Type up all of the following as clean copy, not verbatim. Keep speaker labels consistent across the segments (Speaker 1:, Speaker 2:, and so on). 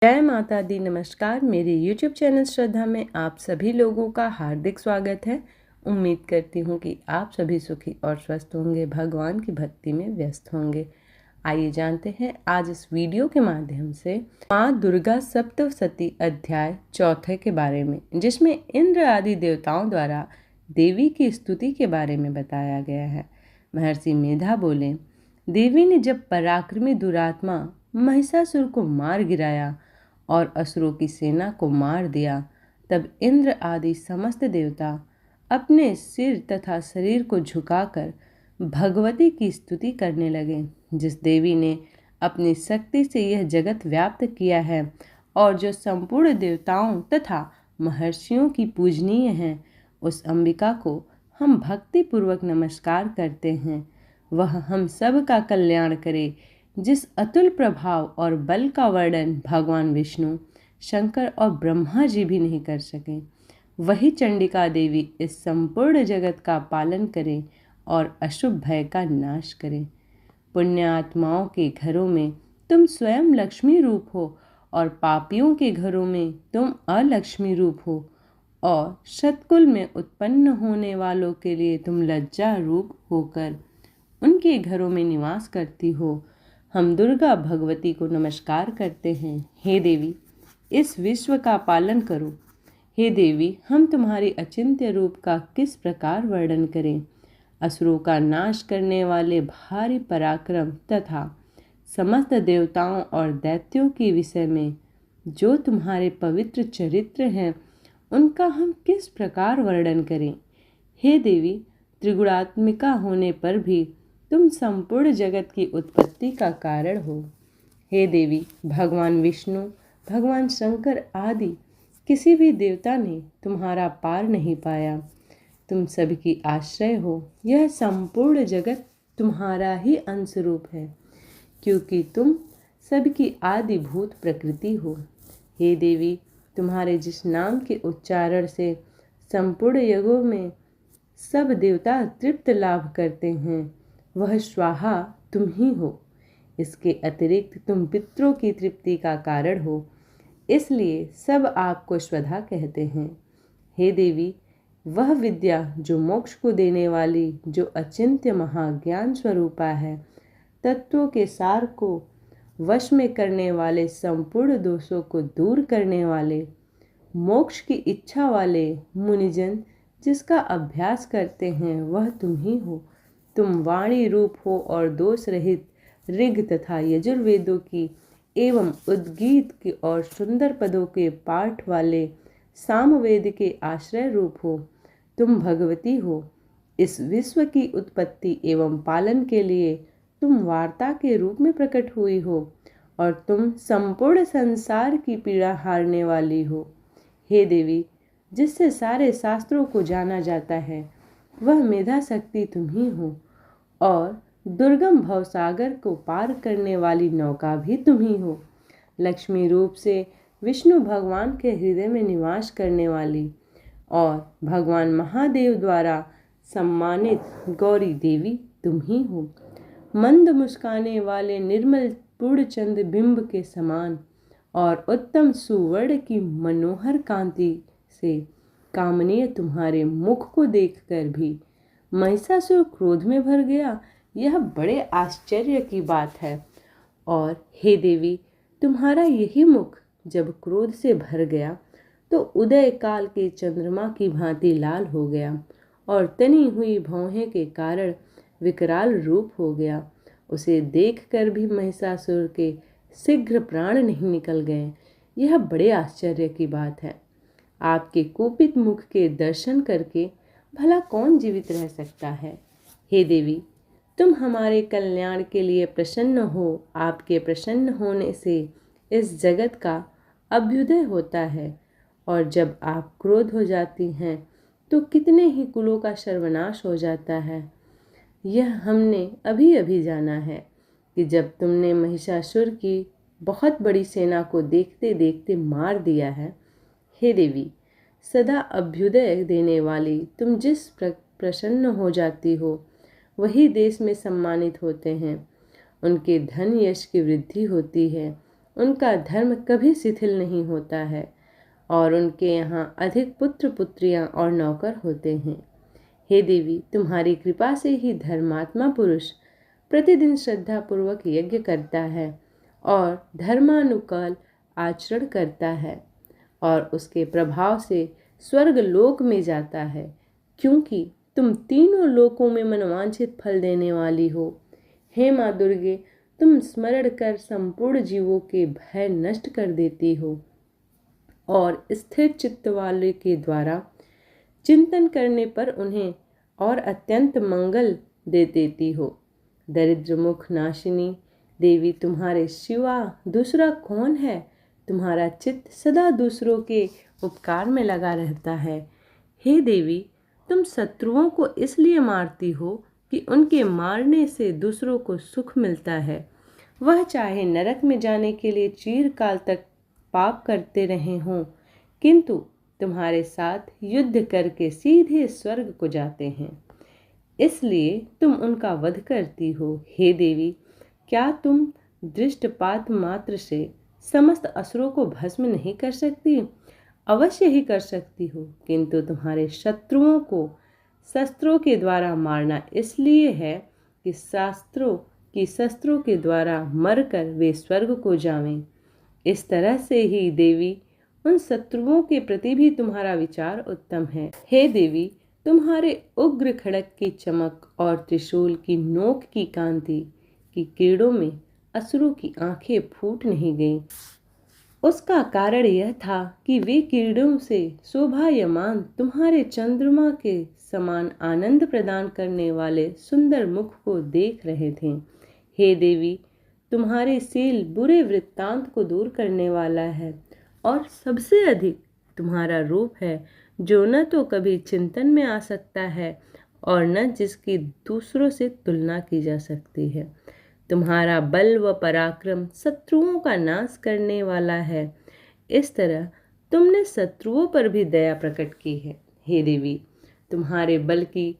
Speaker 1: जय माता दी। नमस्कार। मेरे YouTube चैनल श्रद्धा में आप सभी लोगों का हार्दिक स्वागत है। उम्मीद करती हूँ कि आप सभी सुखी और स्वस्थ होंगे, भगवान की भक्ति में व्यस्त होंगे। आइए जानते हैं आज इस वीडियो के माध्यम से माँ दुर्गा सप्तशती अध्याय 4 के बारे में, जिसमें इंद्र आदि देवताओं द्वारा देवी की स्तुति के बारे में बताया गया है। महर्षि मेधा बोले, देवी ने जब पराक्रमी दुरात्मा महिषासुर को मार गिराया और असुरों की सेना को मार दिया, तब इंद्र आदि समस्त देवता अपने सिर तथा शरीर को झुकाकर भगवती की स्तुति करने लगे, जिस देवी ने अपनी शक्ति से यह जगत व्याप्त किया है और जो संपूर्ण देवताओं तथा महर्षियों की पूजनीय है। उस अंबिका को हम भक्ति पूर्वक नमस्कार करते हैं। वह हम सब का कल्याण करे। जिस अतुल प्रभाव और बल का वर्णन भगवान विष्णु, शंकर और ब्रह्मा जी भी नहीं कर सके, वही चंडिका देवी इस संपूर्ण जगत का पालन करे और अशुभ भय का नाश करे। पुण्य आत्माओं के घरों में तुम स्वयं लक्ष्मी रूप हो और पापियों के घरों में तुम अलक्ष्मी रूप हो, और शतकुल में उत्पन्न होने वालों के लिए तुम लज्जा रूप होकर उनके घरों में निवास करती हो। हम दुर्गा भगवती को नमस्कार करते हैं। हे देवी, इस विश्व का पालन करो। हे देवी, हम तुम्हारी अचिंत्य रूप का किस प्रकार वर्णन करें। असुरों का नाश करने वाले भारी पराक्रम तथा समस्त देवताओं और दैत्यों के विषय में जो तुम्हारे पवित्र चरित्र हैं, उनका हम किस प्रकार वर्णन करें। हे देवी, त्रिगुणात्मिका होने पर भी तुम संपूर्ण जगत की उत्पत्ति का कारण हो। हे देवी, भगवान विष्णु, भगवान शंकर आदि किसी भी देवता ने तुम्हारा पार नहीं पाया। तुम सबकी आश्रय हो। यह संपूर्ण जगत तुम्हारा ही अंश रूप है, क्योंकि तुम सबकी आदिभूत प्रकृति हो। हे देवी, तुम्हारे जिस नाम के उच्चारण से संपूर्ण युगों में सब देवता तृप्त लाभ करते हैं, वह स्वाहा तुम ही हो। इसके अतिरिक्त तुम पितरों की तृप्ति का कारण हो, इसलिए सब आपको स्वधा कहते हैं। हे देवी, वह विद्या जो मोक्ष को देने वाली, जो अचिंत्य महाज्ञान स्वरूपा है, तत्वों के सार को वश में करने वाले, संपूर्ण दोषों को दूर करने वाले, मोक्ष की इच्छा वाले मुनिजन जिसका अभ्यास करते हैं, वह तुम ही हो। तुम वाणी रूप हो और दोष रहित ऋग तथा यजुर्वेदों की एवं उद्गीत के और सुंदर पदों के पाठ वाले सामवेद के आश्रय रूप हो। तुम भगवती हो। इस विश्व की उत्पत्ति एवं पालन के लिए तुम वार्ता के रूप में प्रकट हुई हो और तुम संपूर्ण संसार की पीड़ा हारने वाली हो। हे देवी, जिससे सारे शास्त्रों को जाना जाता है, वह मेधा शक्ति तुम ही हो, और दुर्गम भवसागर को पार करने वाली नौका भी तुम ही हो। लक्ष्मी रूप से विष्णु भगवान के हृदय में निवास करने वाली और भगवान महादेव द्वारा सम्मानित गौरी देवी तुम ही हो। मंद मुस्काने वाले निर्मल पूर्णचंद बिंब के समान और उत्तम सुवर्ण की मनोहर कांति से कामनीय तुम्हारे मुख को देखकर भी महिषासुर क्रोध में भर गया। यह बड़े आश्चर्य की बात है। और हे देवी, तुम्हारा यही मुख जब क्रोध से भर गया तो उदय काल के चंद्रमा की भांति लाल हो गया और तनी हुई भौहें के कारण विकराल रूप हो गया। उसे देखकर भी महिषासुर के शीघ्र प्राण नहीं निकल गए। यह बड़े आश्चर्य की बात है। आपके कुपित मुख के दर्शन करके भला कौन जीवित रह सकता है। हे देवी, तुम हमारे कल्याण के लिए प्रसन्न हो। आपके प्रसन्न होने से इस जगत का अभ्युदय होता है, और जब आप क्रोध हो जाती हैं तो कितने ही कुलों का सर्वनाश हो जाता है। यह हमने अभी अभी जाना है कि जब तुमने महिषासुर की बहुत बड़ी सेना को देखते देखते मार दिया है। हे देवी, सदा अभ्युदय देने वाली तुम जिस प्रसन्न हो जाती हो, वही देश में सम्मानित होते हैं। उनके धन यश की वृद्धि होती है उनका धर्म कभी शिथिल नहीं होता है और उनके यहाँ अधिक पुत्र पुत्रियाँ और नौकर होते हैं। हे देवी, तुम्हारी कृपा से ही धर्मात्मा पुरुष प्रतिदिन श्रद्धा पूर्वक यज्ञ करता है और धर्मानुकूल आचरण करता है और उसके प्रभाव से स्वर्ग लोक में जाता है, क्योंकि तुम तीनों लोकों में मनोवांछित फल देने वाली हो। हे माँ दुर्गे, तुम स्मरण कर संपूर्ण जीवों के भय नष्ट कर देती हो और स्थिर चित्त वाले के द्वारा चिंतन करने पर उन्हें और अत्यंत मंगल दे देती हो। दरिद्र मुख नाशिनी देवी, तुम्हारे सिवा दूसरा कौन है? तुम्हारा चित्त सदा दूसरों के उपकार में लगा रहता है। हे देवी, तुम शत्रुओं को इसलिए मारती हो कि उनके मारने से दूसरों को सुख मिलता है, वह चाहे नरक में जाने के लिए चिरकाल तक पाप करते रहे हों, किंतु तुम्हारे साथ युद्ध करके सीधे स्वर्ग को जाते हैं, इसलिए तुम उनका वध करती हो। हे देवी, क्या तुम दृष्टपात मात्र से समस्त असुरों को भस्म नहीं कर सकती? अवश्य ही कर सकती हो, किंतु तुम्हारे शत्रुओं को शस्त्रों के द्वारा मारना इसलिए है कि शस्त्रों के द्वारा मरकर वे स्वर्ग को जावें। इस तरह से ही देवी, उन शत्रुओं के प्रति भी तुम्हारा विचार उत्तम है। हे देवी, तुम्हारे उग्र खड़ग की चमक और त्रिशूल की नोक की कांति की किरणों में असुरों की आंखें फूट नहीं गईं। उसका कारण यह था कि वे किरणों से शोभायमान तुम्हारे चंद्रमा के समान आनंद प्रदान करने वाले सुंदर मुख को देख रहे थे। हे देवी, तुम्हारे शील बुरे वृत्तांत को दूर करने वाला है और सबसे अधिक तुम्हारा रूप है, जो न तो कभी चिंतन में आ सकता है और न जिसकी दूसरों से तुलना की जा सकती है। तुम्हारा बल व पराक्रम शत्रुओं का नाश करने वाला है। इस तरह तुमने शत्रुओं पर भी दया प्रकट की है। हे देवी, तुम्हारे बल की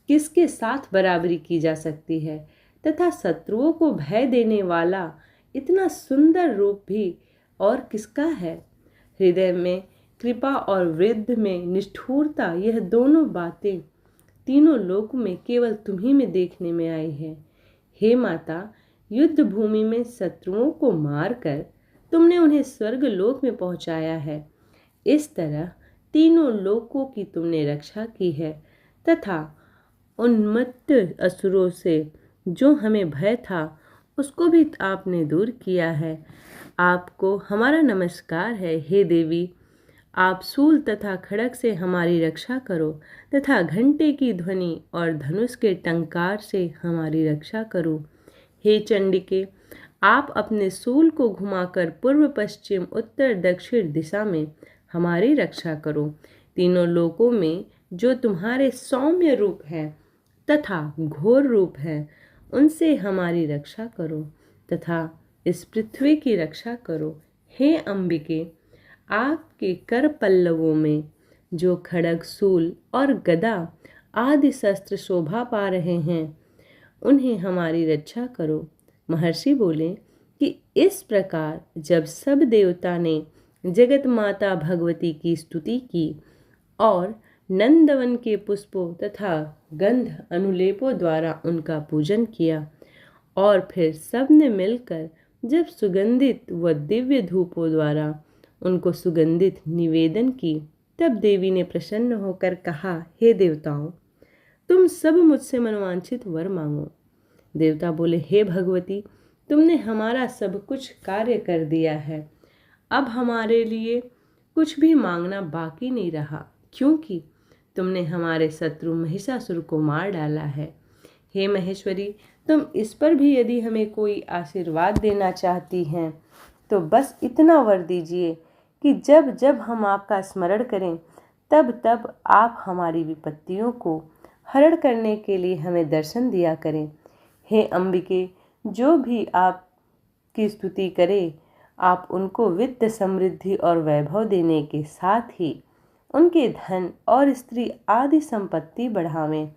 Speaker 1: किसके साथ बराबरी की जा सकती है, तथा शत्रुओं को भय देने वाला इतना सुंदर रूप भी और किसका है? हृदय में कृपा और वृद्ध में निष्ठुरता, यह दोनों बातें तीनों लोक में केवल तुम्ही में देखने में आई है। हे माता, युद्ध भूमि में शत्रुओं को मारकर तुमने उन्हें स्वर्ग लोक में पहुंचाया है। इस तरह तीनों लोकों की तुमने रक्षा की है तथा उन्मत्त असुरों से जो हमें भय था उसको भी आपने दूर किया है। आपको हमारा नमस्कार है। हे देवी, आप शूल तथा खड़ग से हमारी रक्षा करो तथा घंटे की ध्वनि और धनुष के टंकार से हमारी रक्षा करो। हे चंडिके, आप अपने शूल को घुमाकर पूर्व पश्चिम उत्तर दक्षिण दिशा में हमारी रक्षा करो। तीनों लोकों में जो तुम्हारे सौम्य रूप है तथा घोर रूप है, उनसे हमारी रक्षा करो तथा इस पृथ्वी की रक्षा करो। हे अंबिके, आपके कर पल्लवों में जो खड़ग, शूल और गदा आदि शस्त्र शोभा पा रहे हैं, उन्हें हमारी रक्षा करो। महर्षि बोले कि इस प्रकार जब सब देवता ने जगत माता भगवती की स्तुति की और नंदवन के पुष्पों तथा गंध अनुलेपों द्वारा उनका पूजन किया और फिर सब ने मिलकर जब सुगंधित व दिव्य धूपों द्वारा उनको सुगंधित निवेदन की, तब देवी ने प्रसन्न होकर कहा, हे देवताओं, तुम सब मुझसे मनोवांछित वर मांगो। देवता बोले, हे भगवती, तुमने हमारा सब कुछ कार्य कर दिया है। अब हमारे लिए कुछ भी मांगना बाकी नहीं रहा, क्योंकि तुमने हमारे शत्रु महिषासुर को मार डाला है। हे महेश्वरी, तुम इस पर भी यदि हमें कोई आशीर्वाद देना चाहती हैं तो बस इतना वर दीजिए कि जब जब हम आपका स्मरण करें तब तब आप हमारी विपत्तियों को हरण करने के लिए हमें दर्शन दिया करें। हे अंबिके, जो भी आपकी स्तुति करे, आप उनको वित्त, समृद्धि और वैभव देने के साथ ही उनके धन और स्त्री आदि संपत्ति बढ़ावें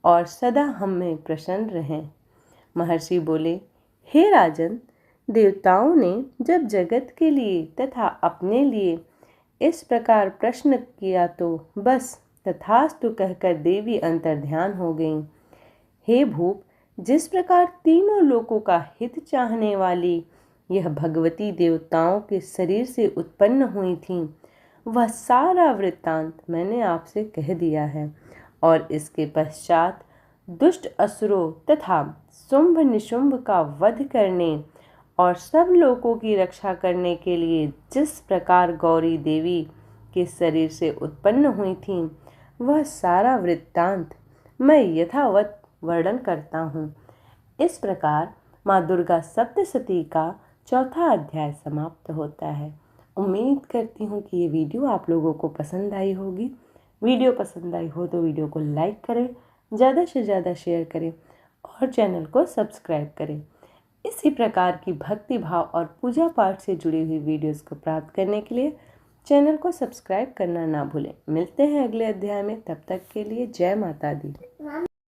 Speaker 1: और सदा हमें प्रसन्न रहें। महर्षि बोले, हे राजन, देवताओं ने जब जगत के लिए तथा अपने लिए इस प्रकार प्रश्न किया तो बस तथास्तु कहकर देवी अंतर्ध्यान हो गईं। हे भूप, जिस प्रकार तीनों लोकों का हित चाहने वाली यह भगवती देवताओं के शरीर से उत्पन्न हुई थीं, वह सारा वृत्तांत मैंने आपसे कह दिया है। और इसके पश्चात दुष्ट असुरों तथा शुंभ निशुंभ का वध करने और सब लोगों की रक्षा करने के लिए जिस प्रकार गौरी देवी के शरीर से उत्पन्न हुई थीं, वह सारा वृत्तांत मैं यथावत वर्णन करता हूँ। इस प्रकार माँ दुर्गा सप्तशती का चौथा अध्याय समाप्त होता है। उम्मीद करती हूँ कि ये वीडियो आप लोगों को पसंद आई होगी। वीडियो पसंद आई हो तो वीडियो को लाइक करें, ज़्यादा से ज़्यादा शेयर करें और चैनल को सब्सक्राइब करें। इसी प्रकार की भक्ति भाव और पूजा पाठ से जुड़ी हुई वीडियोस को प्राप्त करने के लिए चैनल को सब्सक्राइब करना ना भूलें। मिलते हैं अगले अध्याय में, तब तक के लिए जय माता दी।